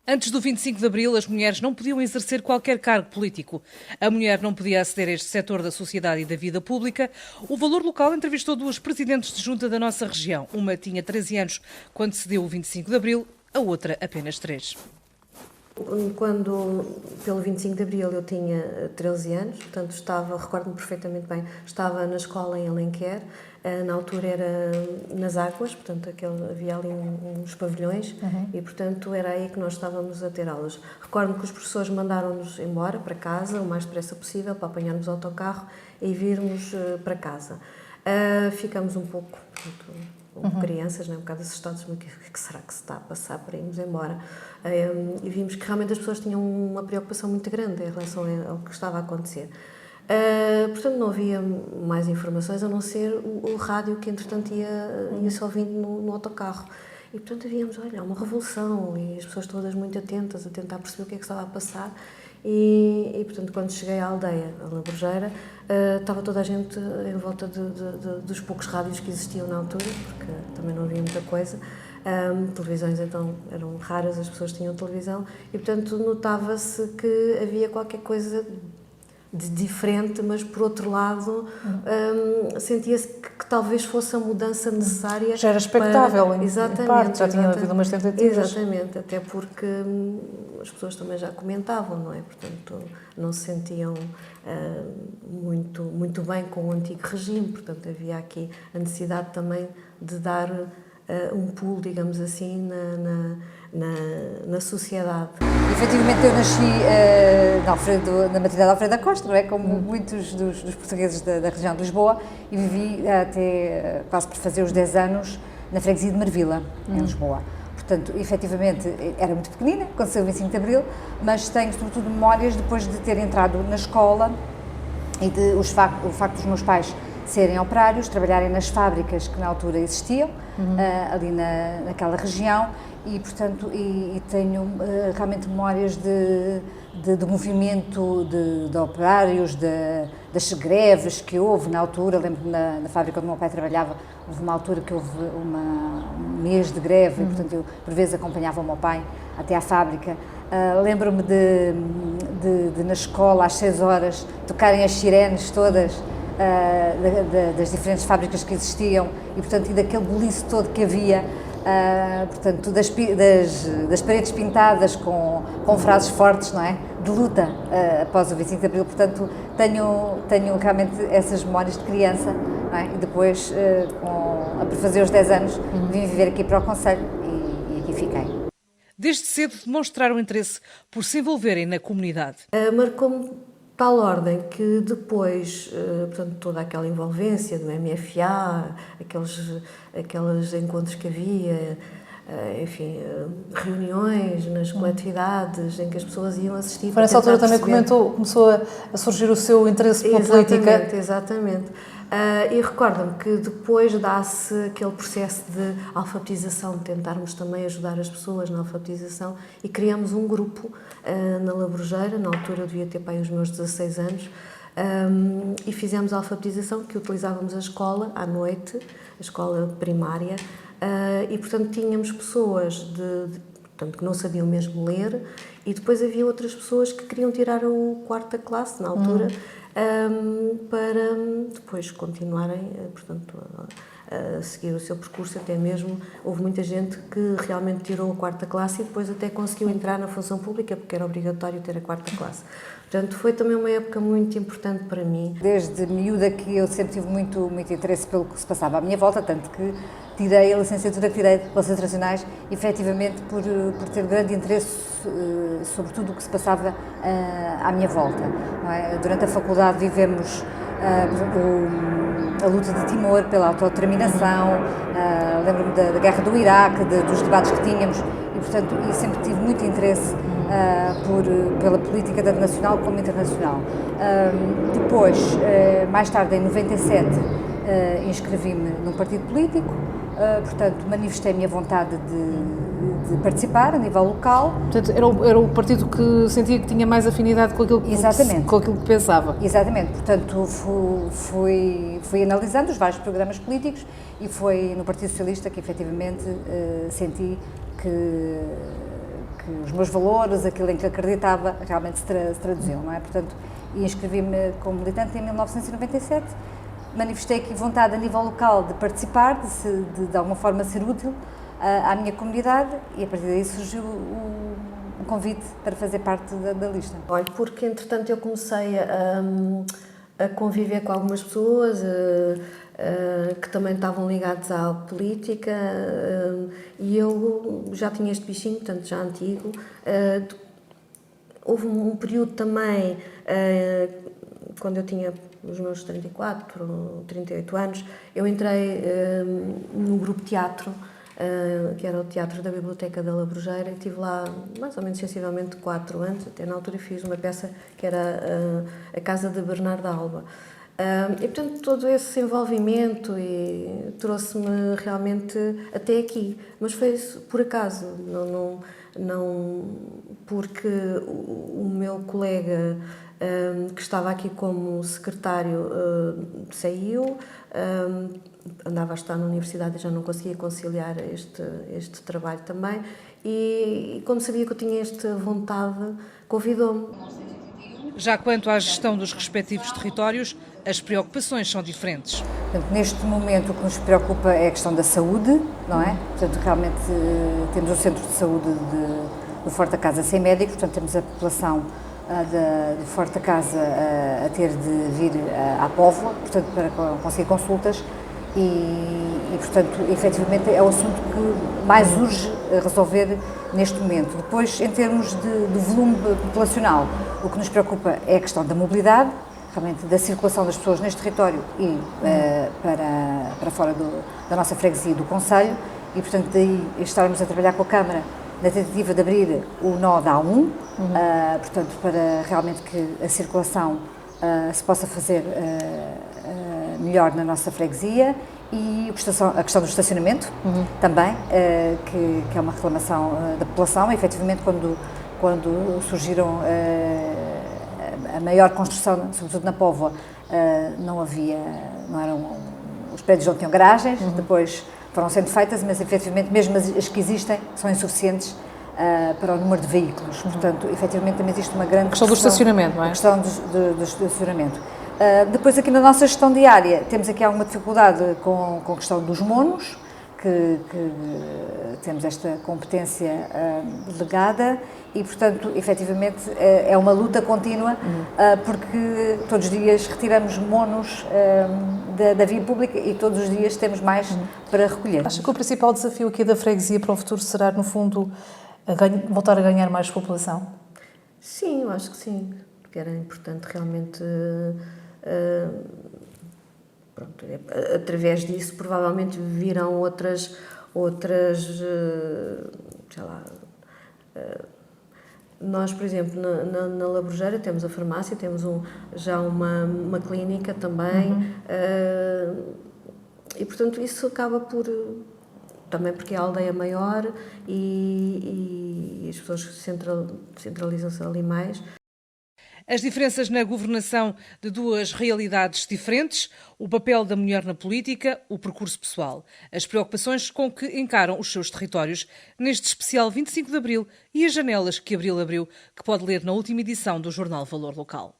Antes do 25 de Abril, as mulheres não podiam exercer qualquer cargo político. A mulher não podia aceder a este setor da sociedade e da vida pública. O Valor Local entrevistou duas presidentes de junta da nossa região. Uma tinha 13 anos quando se deu o 25 de Abril, a outra apenas 3. Quando, pelo 25 de Abril, eu tinha 13 anos, portanto recordo-me perfeitamente bem, estava na escola em Alenquer, na altura era nas Águas, portanto havia ali uns pavilhões e, portanto, era aí que nós estávamos a ter aulas. Recordo-me que os professores mandaram-nos embora para casa, o mais depressa possível, para apanharmos o autocarro e virmos para casa. Ficamos um pouco, portanto, crianças, um bocado assustados, mas o que será que se está a passar para irmos embora? E vimos que realmente as pessoas tinham uma preocupação muito grande em relação ao que estava a acontecer. Portanto, não havia mais informações a não ser o rádio que, entretanto, ia-se ouvindo no autocarro. E, portanto, víamos, olha, uma revolução, e as pessoas todas muito atentas, a tentar perceber o que é que estava a passar. E portanto, quando cheguei à aldeia, a Labrejeira, estava toda a gente em volta dos poucos rádios que existiam na altura, porque também não havia muita coisa. Televisões, então, eram raras, as pessoas tinham televisão, e, portanto, notava-se que havia qualquer coisa de diferente, mas, por outro lado, sentia-se que talvez fosse a mudança necessária. Já era expectável, exatamente, em parte, já tinha havido umas tentativas. Exatamente, até porque as pessoas também já comentavam, não é? Portanto, não se sentiam muito bem com o antigo regime, portanto, havia aqui a necessidade também de dar um pulo, digamos assim, na sociedade. Efetivamente, eu nasci na maternidade Alfredo da Costa, não é? Como muitos dos portugueses da região de Lisboa, e vivi até quase por fazer os 10 anos na freguesia de Marvila, em Lisboa. Portanto, efetivamente, era muito pequenina, quando saiu o 25 de Abril, mas tenho sobretudo memórias depois de ter entrado na escola e o facto dos meus pais serem operários, trabalharem nas fábricas que na altura existiam, ali naquela região, e, portanto, tenho realmente memórias do movimento de operários, das greves que houve na altura. Lembro-me na fábrica onde o meu pai trabalhava, houve uma altura que houve um mês de greve, e, portanto, eu por vezes acompanhava o meu pai até à fábrica. Lembro-me de na escola, às 6 horas, tocarem as sirenes todas, das diferentes fábricas que existiam, e, portanto, e daquele boliço todo que havia, portanto, das paredes pintadas com frases fortes, não é? De luta após o 25 de Abril. Portanto, tenho realmente essas memórias de criança, não é? E depois, por fazer os 10 anos, vim viver aqui para o concelho e aqui fiquei. Desde cedo demonstraram interesse por se envolverem na comunidade. Marcou-me tal ordem que depois, portanto, toda aquela envolvência do MFA, aqueles encontros que havia, enfim, reuniões nas coletividades em que as pessoas iam assistir. Foi nessa altura também começou a surgir o seu interesse pela política. Exatamente. E recordo-me que depois dá-se aquele processo de alfabetização, de tentarmos também ajudar as pessoas na alfabetização, e criamos um grupo na Labrejeira. Na altura eu devia ter para aí os meus 16 anos, e fizemos a alfabetização, que utilizávamos a escola à noite, a escola primária, e, portanto, tínhamos pessoas portanto, que não sabiam mesmo ler, e depois havia outras pessoas que queriam tirar o 4ª classe na altura, para depois continuarem, portanto, a seguir o seu percurso. Até mesmo houve muita gente que realmente tirou a 4ª classe e depois até conseguiu entrar na função pública, porque era obrigatório ter a 4ª classe. Portanto, foi também uma época muito importante para mim. Desde miúda que eu sempre tive muito interesse pelo que se passava à minha volta, tanto que tirei a licenciatura que tirei de Relações Internacionais, efetivamente por ter grande interesse sobre tudo o que se passava à minha volta. Não é? Durante a faculdade vivemos a luta de Timor pela autodeterminação, lembro-me da guerra do Iraque, dos debates que tínhamos, e, portanto, sempre tive muito interesse pela política tanto nacional como internacional. Depois, mais tarde, em 97, inscrevi-me num partido político, portanto, manifestei a minha vontade de participar a nível local. Portanto, era o partido que sentia que tinha mais afinidade com aquilo que pensava. Exatamente, portanto, fui analisando os vários programas políticos, e foi no Partido Socialista que, efetivamente, senti que que os meus valores, aquilo em que acreditava, realmente se traduziam, não é? Portanto, inscrevi-me como militante em 1997, manifestei aqui vontade a nível local de participar, de alguma forma ser útil à minha comunidade, e a partir daí surgiu um convite para fazer parte da lista. Olha, porque entretanto eu comecei a conviver com algumas pessoas que também estavam ligados à política, e eu já tinha este bichinho, portanto já antigo. Houve um período também, quando eu tinha os meus 34, 38 anos, eu entrei no grupo teatro, que era o Teatro da Biblioteca da Labrogeira, e estive lá mais ou menos sensivelmente 4 anos, até na altura fiz uma peça que era a Casa de Bernardo Alba. E portanto todo esse envolvimento trouxe-me realmente até aqui, mas foi por acaso, não porque o meu colega que estava aqui como secretário saiu, andava a estar na universidade e já não conseguia conciliar este trabalho também, e como sabia que eu tinha esta vontade, convidou-me. Já quanto à gestão dos respectivos territórios, as preocupações são diferentes. Portanto, neste momento o que nos preocupa é a questão da saúde, não é? Portanto, realmente temos o centro de saúde do Forte da Casa sem médicos, portanto temos a população de Forte da Casa a ter de vir à Póvoa, portanto, para conseguir consultas, e portanto, efetivamente é o assunto que mais urge resolver neste momento. Depois, em termos de volume populacional, o que nos preocupa é a questão da mobilidade, realmente da circulação das pessoas neste território e para fora da nossa freguesia e do concelho, e portanto daí estarmos a trabalhar com a Câmara na tentativa de abrir o nó da A1, portanto para realmente que a circulação se possa fazer melhor na nossa freguesia, e a questão do estacionamento também, que é uma reclamação da população. E, efetivamente, quando surgiram a maior construção, sobretudo na Póvoa, os prédios não tinham garagens, depois foram sendo feitas, mas efetivamente mesmo as que existem são insuficientes para o número de veículos. Portanto, efetivamente também existe uma grande questão do estacionamento, não é? A questão do estacionamento. Depois, aqui na nossa gestão diária, temos aqui alguma dificuldade com a questão dos monos, que temos esta competência delegada, e, portanto, efetivamente, é uma luta contínua, porque todos os dias retiramos monos da via pública e todos os dias temos mais para recolher. Acho que o principal desafio aqui da freguesia para o futuro será, no fundo, voltar a ganhar mais população? Sim, eu acho que sim, porque era importante realmente... Pronto, através disso provavelmente virão outras sei lá, nós, por exemplo, na Labrogeira temos a farmácia, temos já uma clínica também, e portanto isso acaba por, também porque é a aldeia maior e as pessoas centralizam-se ali mais. As diferenças na governação de duas realidades diferentes, o papel da mulher na política, o percurso pessoal, as preocupações com que encaram os seus territórios neste especial 25 de Abril e as janelas que Abril abriu, que pode ler na última edição do jornal Valor Local.